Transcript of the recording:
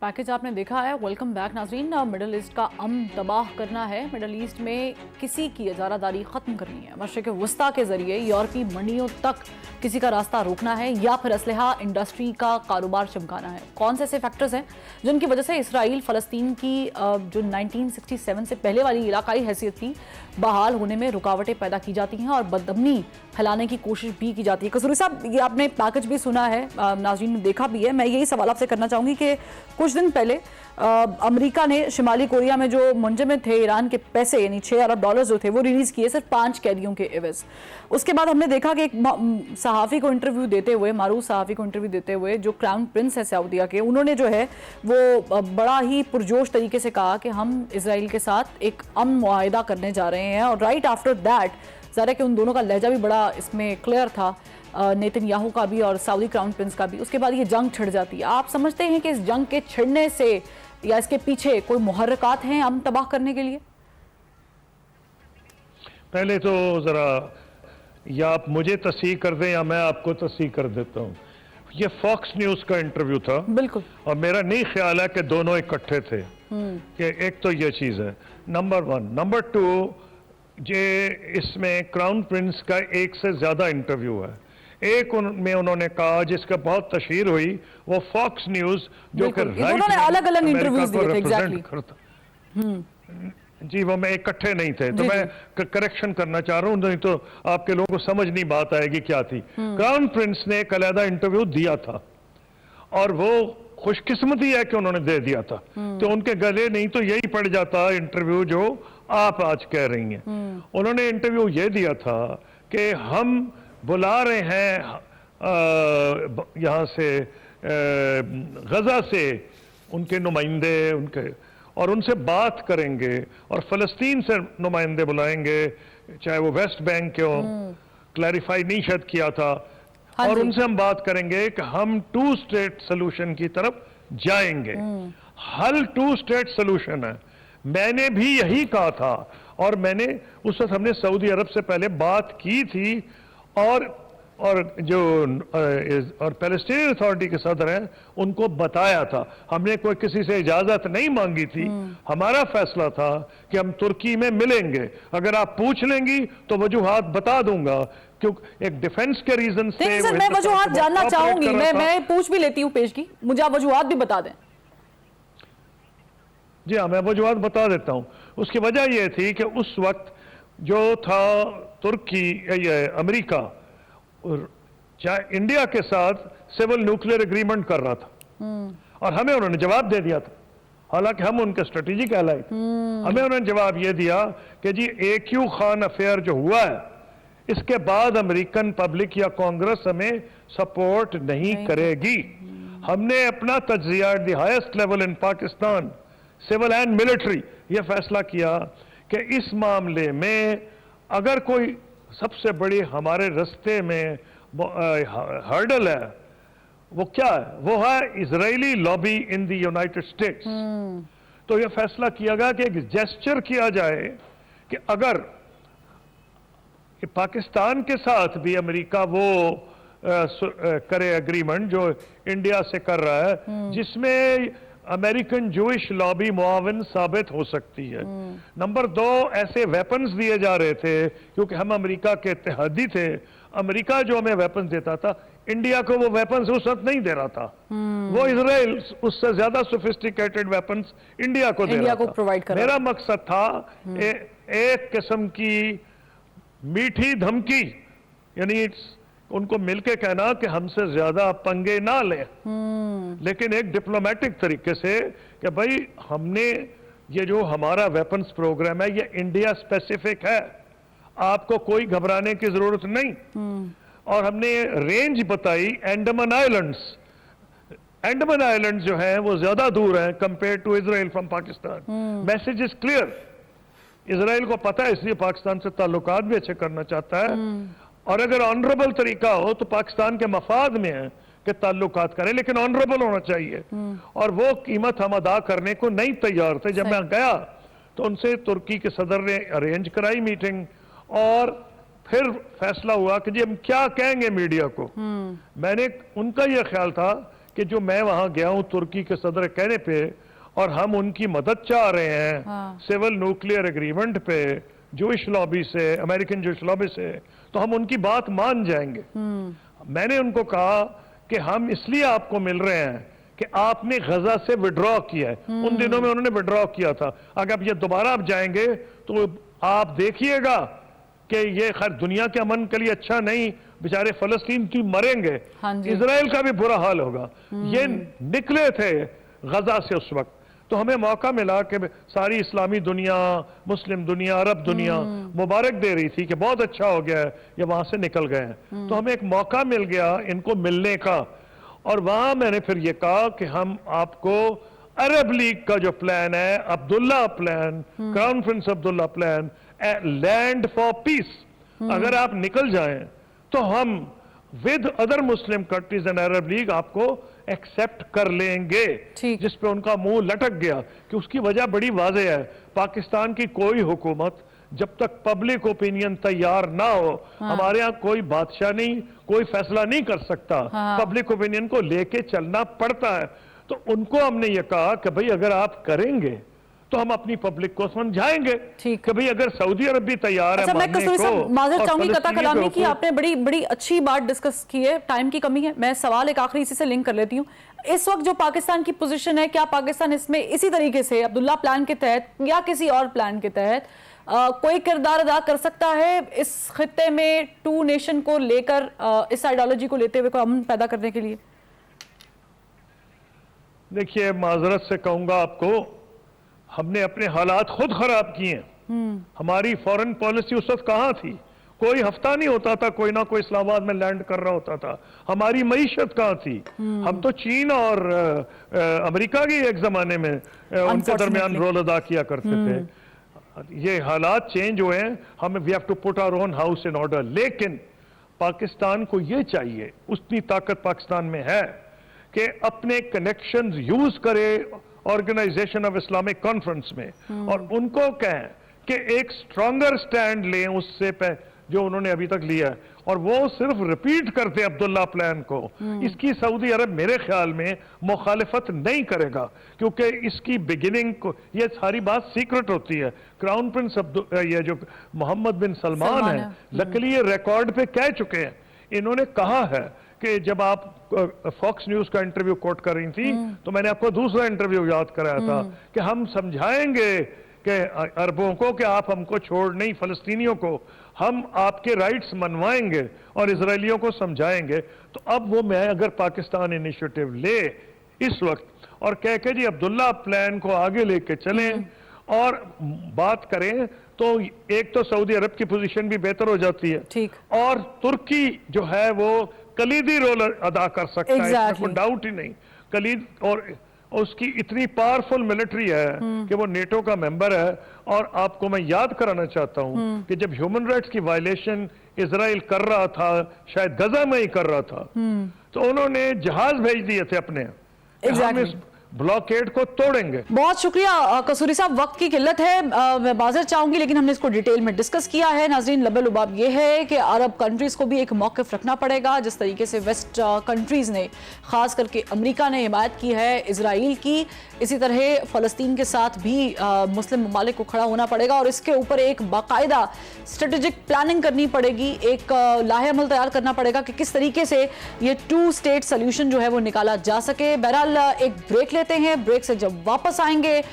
Package आपने देखा है। वेलकम बैक नाजरीन। मिडल ईस्ट का अमन तबाह करना है, मिडल ईस्ट में किसी की इजारादारी ख़त्म करनी है, मशरिक़ वस्ता के ज़रिए यूरोपीय मंडियों तक किसी का रास्ता रोकना है या फिर असलहा इंडस्ट्री का कारोबार चमकाना है। कौन से ऐसे फैक्टर्स हैं जिनकी वजह से इसराइल फ़लस्तीन की जो 1967 से पहले वाली इलाकाई हैसियत थी बहाल होने में रुकावटें पैदा की जाती हैं और बदअमनी फैलाने की कोशिश भी की जाती है। कसूरी साहब, ये आपने पैकेज भी सुना है, नाज़रीन ने देखा भी है। मैं यही सवाल आपसे करना चाहूँगी कि कुछ दिन पहले अमेरिका ने शिमाली कोरिया में जो मुंजमद थे ईरान के पैसे यानी $6 अरब जो थे वो रिलीज़ किए सिर्फ 5 कैदियों के एवज। उसके बाद हमने देखा कि एक सहाफ़ी को इंटरव्यू देते हुए, मारूफ सहाफ़ी को इंटरव्यू देते हुए जो क्राउन प्रिंस है सऊदीया के, उन्होंने जो है वो बड़ा ही पुरजोश तरीके से कहा कि हम इसराइल के साथ एक अमन मुआहिदा करने जा रहे हैं। और राइट आफ्टर दैट ज़रा कि उन दोनों का लहजा भी बड़ा इसमें क्लियर था, नेतन्याहू का भी और सऊदी क्राउन प्रिंस का भी। उसके बाद ये जंग छिड़ जाती है। आप समझते हैं कि इस जंग के छिड़ने से या इसके पीछे कोई मुहर्रिकात हैं अमन तबाह करने के लिए? पहले तो जरा या आप मुझे तस्दीक कर दें या मैं आपको तस्दीक कर देता हूँ। ये फॉक्स न्यूज़ का इंटरव्यू था बिल्कुल, और मेरा नहीं ख्याल है कि दोनों इकट्ठे थे। कि एक तो ये चीज़ है नंबर 1। नंबर 2, ये इसमें क्राउन प्रिंस का एक से ज़्यादा इंटरव्यू है। एक में उन्होंने कहा जिसका बहुत तशहीर हुई, वो फॉक्स न्यूज़ जो कि अलग अलग इंटरव्यूज दिए थे एग्जैक्टली करता जी, वो मैं इकट्ठे नहीं थे, तो मैं करेक्शन करना चाह रहा हूँ, नहीं तो आपके लोगों को समझ नहीं बात आएगी क्या थी। क्राउन प्रिंस ने एक अलहदा इंटरव्यू दिया था और वो खुशकिस्मती है कि उन्होंने दे दिया था, तो उनके गले नहीं तो यही पड़ जाता इंटरव्यू जो आप आज कह रही हैं। उन्होंने इंटरव्यू ये दिया था कि हम बुला रहे हैं यहाँ से गजा से उनके नुमाइंदे उनके और उनसे बात करेंगे और फ़लस्तीन से नुमाइंदे बुलाएंगे, चाहे वो वेस्ट बैंक के हो, क्लैरिफाई नहीं शायद किया था। और उनसे हम बात करेंगे कि हम 2 स्टेट सोल्यूशन की तरफ जाएंगे। हल 2 स्टेट सोल्यूशन है। मैंने भी यही कहा था और मैंने उस वक्त हमने सऊदी अरब से पहले बात की थी और जो और पैलेस्टीनियन अथॉरिटी के सदर हैं उनको बताया था। हमने कोई किसी से इजाजत नहीं मांगी थी। हमारा फैसला था कि हम तुर्की में मिलेंगे। अगर आप पूछ लेंगी तो वजूहात बता दूंगा, क्योंकि एक डिफेंस के रीजन से सर, मैं वजूहात जानना चाहूंगी। मैं पूछ भी लेती हूँ पेश की, मुझे आप वजूहात भी बता दें। जी हाँ, मैं वजूहात बता देता हूँ। उसकी वजह यह थी कि उस वक्त जो था तुर्की अमेरिका चाहे इंडिया के साथ सिविल न्यूक्लियर एग्रीमेंट कर रहा था और हमें उन्होंने जवाब दे दिया था, हालांकि हम उनके स्ट्रेटेजिक एलाई थे। हमें उन्होंने जवाब ये दिया कि जी AQ खान अफेयर जो हुआ है इसके बाद अमेरिकन पब्लिक या कांग्रेस हमें सपोर्ट नहीं करेगी। हमने अपना तज्जिया at the highest level in Pakistan civil and military ये फैसला किया कि इस मामले में अगर कोई सबसे बड़ी हमारे रास्ते में हर्डल है वो क्या है, वो है Israeli lobby in the United states. तो यह फैसला किया गया कि एक जेस्चर किया जाए कि अगर पाकिस्तान के साथ भी अमेरिका वो करे एग्रीमेंट जो इंडिया से कर रहा है जिसमें अमेरिकन जूइश लॉबी मुआविन साबित हो सकती है। नंबर 2, ऐसे वेपन्स दिए जा रहे थे क्योंकि हम अमेरिका के इत्तेहादी थे। अमेरिका जो हमें वेपन्स देता था, इंडिया को वो वेपन्स उस वक्त नहीं दे रहा था। वो इजराइल उससे ज्यादा सोफिस्टिकेटेड वेपन्स इंडिया को दे रहा था। मेरा मकसद था एक किस्म की मीठी धमकी, यानी उनको मिलके कहना कि हमसे ज्यादा पंगे ना लें, लेकिन एक डिप्लोमेटिक तरीके से कि भाई हमने ये जो हमारा वेपन्स प्रोग्राम है ये इंडिया स्पेसिफिक है, आपको कोई घबराने की जरूरत नहीं। और हमने रेंज बताई अंडमान आइलैंड्स। अंडमान आइलैंड्स जो हैं वो ज्यादा दूर हैं compare to Israel from Pakistan. Message is clear. Israel को पता है, इसलिए पाकिस्तान से ताल्लुकात भी अच्छे करना चाहता है और अगर ऑनरेबल तरीका हो तो पाकिस्तान के मफाद में है कि ताल्लुकात करें, लेकिन ऑनरेबल होना चाहिए। और वो कीमत हम अदा करने को नहीं तैयार थे। जब मैं गया तो उनसे तुर्की के सदर ने अरेंज कराई मीटिंग और फिर फैसला हुआ कि जी हम क्या कहेंगे मीडिया को। मैंने उनका यह ख्याल था कि जो मैं वहां गया हूं तुर्की के सदर कहने पे और हम उनकी मदद चाह रहे हैं सिविल न्यूक्लियर एग्रीमेंट पे जूइश लॉबी से, अमेरिकन जूइश लॉबी से, तो हम उनकी बात मान जाएंगे। मैंने उनको कहा कि हम इसलिए आपको मिल रहे हैं कि आपने गजा से विड्रॉ किया है। उन दिनों में उन्होंने विड्रॉ किया था। अगर अब ये दोबारा आप जाएंगे तो आप देखिएगा कि ये खैर दुनिया के अमन के लिए अच्छा नहीं, बेचारे फलस्तीन तो मरेंगे, इजराइल का भी बुरा हाल होगा। ये निकले थे गजा से उस वक्त, तो हमें मौका मिला कि सारी इस्लामी दुनिया, मुस्लिम दुनिया, अरब दुनिया मुबारक दे रही थी कि बहुत अच्छा हो गया है, ये वहां से निकल गए हैं। तो हमें एक मौका मिल गया इनको मिलने का, और वहां मैंने फिर ये कहा कि हम आपको अरब लीग का जो प्लान है, Abdullah plan, crown Prince Abdullah plan, land for piece, अगर आप निकल जाएं तो हम with other Muslim countries and Arab league आपको एक्सेप्ट कर लेंगे। जिस पे उनका मुंह लटक गया कि उसकी वजह बड़ी वाज़ेह है। पाकिस्तान की कोई हुकूमत जब तक पब्लिक ओपिनियन तैयार ना हो, हमारे यहाँ कोई बादशाह नहीं, कोई फैसला नहीं कर सकता। पब्लिक ओपिनियन को लेके चलना पड़ता है। तो उनको हमने ये कहा कि भाई अगर आप करेंगे तो हम अपनी पब्लिक को समझाएंगे कि भाई अगर सऊदी अरब भी तैयार है मैं कस्तूरी साहब माजर चाहूंगी कता कलामी की, आपने बड़ी बड़ी अच्छी बात डिस्कस की है, टाइम की कमी है, मैं सवाल एक आखिरी इसी से लिंक कर लेती हूँ। इस वक्त जो पाकिस्तान की पोजीशन है, क्या पाकिस्तान इसमें इसी तरीके से अब्दुल्ला प्लान के तहत या किसी और प्लान के तहत कोई किरदार अदा कर सकता है इस खित्ते में टू नेशन को लेकर, इस आइडियोलॉजी को लेते हुए कोई अमन पैदा करने के लिए? देखिए, माजरत से कहूंगा आपको, हमने अपने हालात खुद खराब किए हैं। हमारी फॉरेन पॉलिसी उस वक्त कहां थी? कोई हफ्ता नहीं होता था कोई ना कोई इस्लामाबाद में लैंड कर रहा होता था। हमारी मईशत कहां थी? हम तो चीन और अमेरिका की एक जमाने में उनके दरमियान रोल अदा किया करते थे। ये हालात चेंज हुए हैं, हमें we have to put our own house in order. लेकिन पाकिस्तान को ये चाहिए, उतनी ताकत पाकिस्तान में है कि अपने कनेक्शंस यूज करे ऑर्गेनाइजेशन ऑफ इस्लामिक कॉन्फ्रेंस में, और उनको कहें कि एक स्ट्रॉन्गर स्टैंड लें उससे जो उन्होंने अभी तक लिया है, और वो सिर्फ रिपीट करते अब्दुल्ला प्लान को। इसकी सऊदी अरब मेरे ख्याल में मुखालिफत नहीं करेगा, क्योंकि इसकी बिगिनिंग को, ये सारी बात सीक्रेट होती है। क्राउन प्रिंस ये जो मोहम्मद बिन सलमान है, लकीली ये रिकॉर्ड पे कह चुके हैं। इन्होंने कहा है कि जब आप फॉक्स न्यूज का इंटरव्यू कोट कर रही थी, तो मैंने आपको दूसरा इंटरव्यू याद कराया था कि हम समझाएंगे कि अरबों को कि आप हमको छोड़ नहीं, फलस्तीनियों को हम आपके राइट्स मनवाएंगे और इजरायलियों को समझाएंगे। तो अब वो, मैं अगर पाकिस्तान इनिशिएटिव ले इस वक्त और कह के जी अब्दुल्ला प्लान को आगे लेके चलें और बात करें, तो एक तो सऊदी अरब की पोजीशन भी बेहतर हो जाती है, और तुर्की जो है वो कलीदी रोल अदा कर सकता है, इसमें कोई डाउट ही नहीं। कलीद, और उसकी इतनी पावरफुल मिलिट्री है कि वो नेटो का मेंबर है। और आपको मैं याद कराना चाहता हूं कि जब ह्यूमन राइट्स की वायलेशन इजराइल कर रहा था, शायद गजा में ही कर रहा था, तो उन्होंने जहाज भेज दिए थे अपने, हम इस ब्लॉकेड को तोड़ेंगे। बहुत शुक्रिया कसूरी साहब, वक्त की किल्लत है, मैं माजर चाहूंगी, लेकिन हमने इसको डिटेल में डिस्कस किया है। नाजरीन, लबे लुबाब ये है कि अरब कंट्रीज को भी एक मौक़िफ़ रखना पड़ेगा। जिस तरीके से वेस्ट कंट्रीज ने, खास करके अमेरिका ने हिमायत की है इजराइल की, इसी तरह फ़लस्तीन के साथ भी मुस्लिम ममालिक को खड़ा होना पड़ेगा, और इसके ऊपर एक बाकायदा स्ट्रेटेजिक प्लानिंग करनी पड़ेगी, एक लाहेअमल तैयार करना पड़ेगा कि किस तरीके से ये टू स्टेट सोल्यूशन जो है वो निकाला जा सके। बहरहाल एक ब्रेक लेते हैं, ब्रेक से जब वापस आएंगे